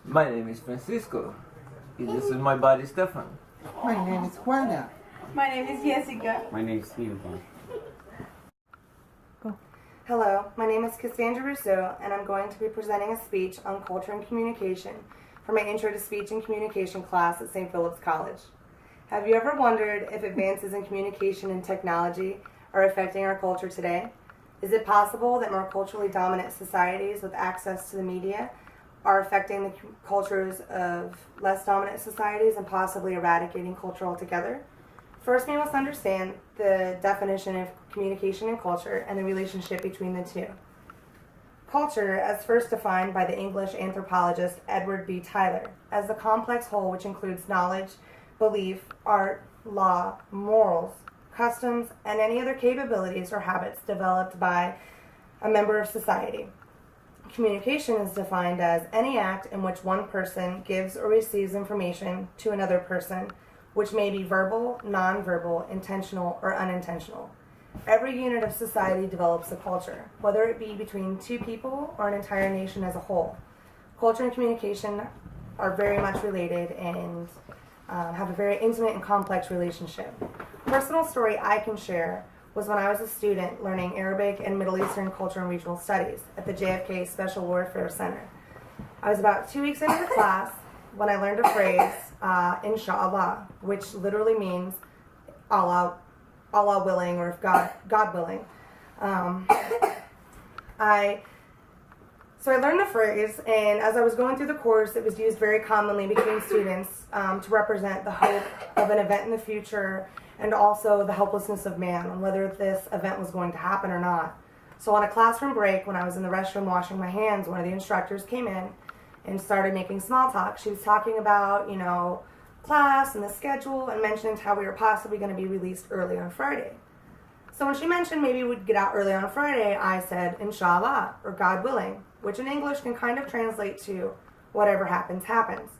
My name is Francisco. And this is my buddy Stefan. My name is Juana. My name is Jessica. My name is Stephen. Hello, my name is Cassandra Rousseau, and I'm going to be presenting a speech on culture and communication for my Intro to Speech and Communication class at St. Philip's College. Have you ever wondered if advances in communication and technology are affecting our culture today? Is it possible that more culturally dominant societies with access to the media are affecting the cultures of less dominant societies and possibly eradicating culture altogether? First, we must understand the definition of communication and culture and the relationship between the two. Culture, as first defined by the English anthropologist Edward B. Tyler, as the complex whole which includes knowledge, belief, art, law, morals, customs, and any other capabilities or habits developed by a member of society. Communication is defined as any act in which one person gives or receives information to another person, which may be verbal, nonverbal, intentional, or unintentional. Every unit of society develops a culture, whether it be between two people or an entire nation as a whole. Culture and communication are very much related and have a very intimate and complex relationship. Personal story I can share was when I was a student learning Arabic and Middle Eastern culture and regional studies at the JFK Special Warfare Center. I was about 2 weeks into the class when I learned a phrase, inshallah, which literally means Allah willing, or if God willing. So I learned the phrase, and as I was going through the course, it was used very commonly between students to represent the hope of an event in the future and also the helplessness of man on whether this event was going to happen or not. So on a classroom break, when I was in the restroom washing my hands, one of the instructors came in and started making small talk. She was talking about, class and the schedule, and mentioned how we were possibly going to be released early on Friday. So when she mentioned maybe we'd get out early on Friday, I said, inshallah, or God willing, which in English can kind of translate to whatever happens, happens.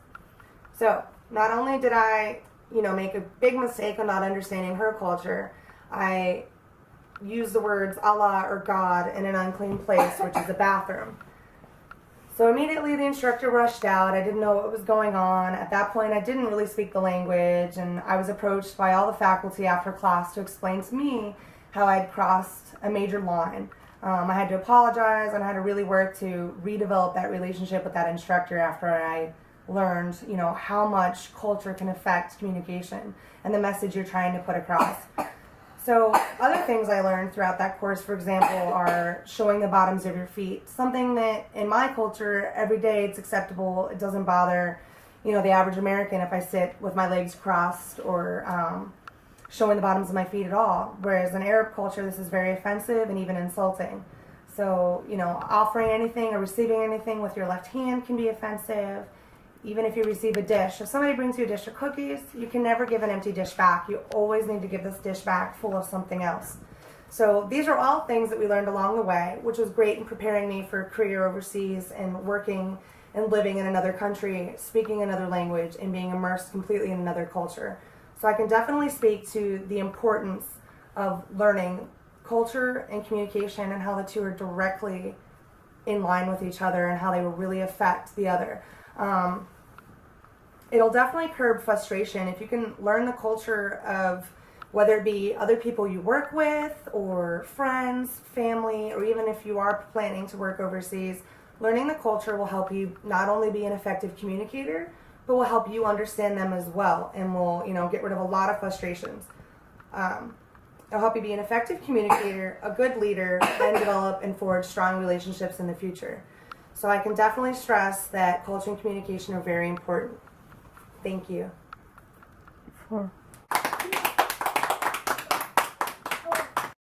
So not only did I, make a big mistake of not understanding her culture, I used the words Allah or God in an unclean place, which is a bathroom. So immediately the instructor rushed out. I didn't know what was going on. At that point, I didn't really speak the language, and I was approached by all the faculty after class to explain to me how I'd crossed a major line. I had to apologize, and I had to really work to redevelop that relationship with that instructor after I learned, how much culture can affect communication and the message you're trying to put across. So other things I learned throughout that course, for example, are showing the bottoms of your feet. Something that in my culture, every day it's acceptable. It doesn't bother, the average American if I sit with my legs crossed or showing the bottoms of my feet at all. Whereas in Arab culture, this is very offensive and even insulting. So, offering anything or receiving anything with your left hand can be offensive. Even if you receive a dish, if somebody brings you a dish of cookies, you can never give an empty dish back. You always need to give this dish back full of something else. So these are all things that we learned along the way, which was great in preparing me for a career overseas and working and living in another country, speaking another language, and being immersed completely in another culture. So I can definitely speak to the importance of learning culture and communication and how the two are directly in line with each other and how they will really affect the other. It'll definitely curb frustration if you can learn the culture of whether it be other people you work with or friends, family, or even if you are planning to work overseas. Learning the culture will help you not only be an effective communicator, but will help you understand them as well and will, get rid of a lot of frustrations. It'll help you be an effective communicator, a good leader, and develop and forge strong relationships in the future. So I can definitely stress that culture and communication are very important. Thank you.